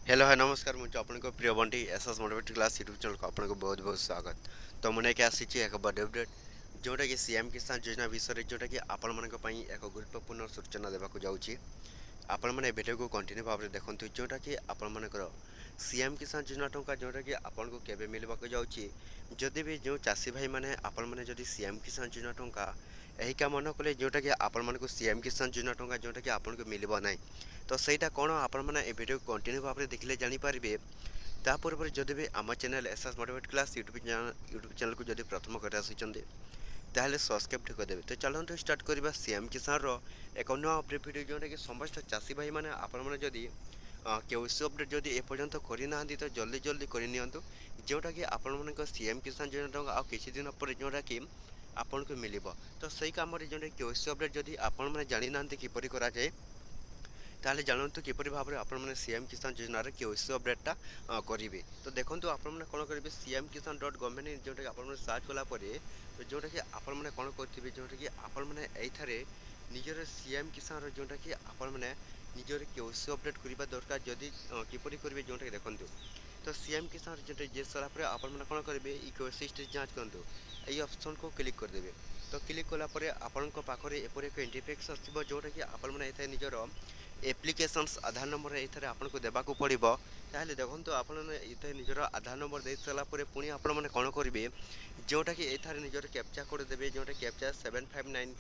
Hello है नमस्कार मुझे आपको प्रिय Bunty SS motivate class YouTube channel को आपको बहुत बहुत स्वागत। तो मुझे क्या आसी एक बड़ अपडेट जोटा कि सीएम किसान योजना विषय में जोटा कि आपण मान एक गुरुत्वपूर्ण सूचना देवाक जाऊँगी। आपण मैंने भिडियो को कंटिन्यू भाव में देखूँ जोटा कि आपण मानकर सीएम किसान योजना टंका जोटा कि आपन को केबे मिलवाक जाऊँगी। जदि भी जो चाषी भाई मैंने आपण मैंने जदि सीएम किसान योजना टंका यही काम मन कले जोटा कि आपण मानक सीएम किसान योजना टंका जोटा कि आपन को मिलवा ना तो सहीटा कौन आपण मैंने भिडियो कंटिन्यू भाव में देखले जानीपारे। तापूर्व जदि भी आम channel SS motivate class YouTube channel को जदि प्रथम कर आसिंट ताहले सब्सक्राइब करदेवे। तो चलते स्टार्ट करवा सीएम किसान रो एक नुआ अपडेट वीडियो जोटा कि समस्त चाषी भाई मैंने आपण मैंने जदि केसी अपडेट जदि एपर्यंत करना तो जल्दी जल्दी करनी जोटा कि आपण मान सीएम किसान योजना टंका आ किसी दिन पर जोटा कि आपन को मिल तो सही कम जोटा केसी अपडेट जदि आपण मैंने जानी ना किपर कराए ताहले जानतु किपरि भाव में आपण मैंने सीएम किसान योजनार केसी अपडेटा करेंगे। तो देखो आपण मैंने कौन करेंगे सीएम किसान डट गवर्नमेंट जोटा कि आप सर्च कलापर जोटा कि आपण मैंने कौन करेंगे जोटा कि आपण मैंने ये निजर सीएम किसान जोटा कि आपण मैंने निजर केसी अपडेट करने दरकार जदि किपरि करेंगे जोटा कि देखो तो सीएम किसान जो जे सारापर आपण मैंने कौन करेंगे केसी स्टेज जाँच करूँ ये ऑप्शन को क्लिक करदेवे। तो क्लिक कलापर आपण पाखे एपर एक इंटरफेस आसो जोटा कि आपण मैंने निजर एप्लिकेशंस आधार नंबर ये आपको देवाक पड़ो। ताहले देखो आप निजर आधार नंबर दे सारापर पुणी आपण मैंने कौन करेंगे जोटा कि ये निजर कैप्चा कोड देवे जोटा कैप्चा 759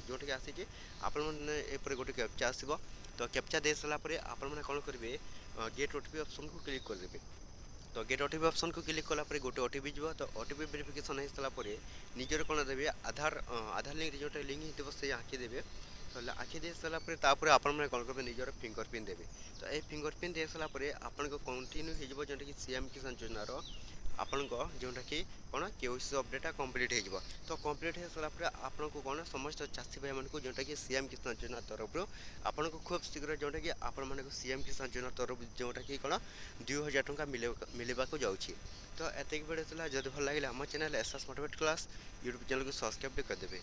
जोटा कि आसी आपण मैंने गोटे कैप्चा आसो। तो कैप्चा दे सारापर आपण मैंने कौन करेंगे गेट ओटीपी ऑप्शन को क्लिक करदेवे। तो गेट ओटीपी ऑप्शन को क्लिक कलापर गोटे ओटीपी जीव। तो ओटीपी वेरिफिकेशन हो सारापर निजर कौन देवे आधार लिंक जो लिंक हो से आँखि देवे। तो आखि दे सारापर आपण मैंने कौन करेंगे निजर फिंगरप्रिंट देवे। तो ये फिंगरप्रिंट दे सारापर आपन को कंटिन्यू हो जोटा कि सीएम किसान योजनार आपण को जोटा कि कौन केसी अपडेटा कम्प्लीट हो। तो कम्प्लीट हो सारापर आपन को कौन समस्त चाषी भाई मानक जोटा कि सीएम किसान योजना तरफ आपन को खूब शीघ्र जोटा कि आपण मानक सीएम किसान योजना तरफ जोटा कि कौन 2000 टंका मिलवाक जाऊँगी। तो एतिक वीडियो जब भल लगे आम channel SS motivate class YouTube channel को सब्सक्राइब करदेवे।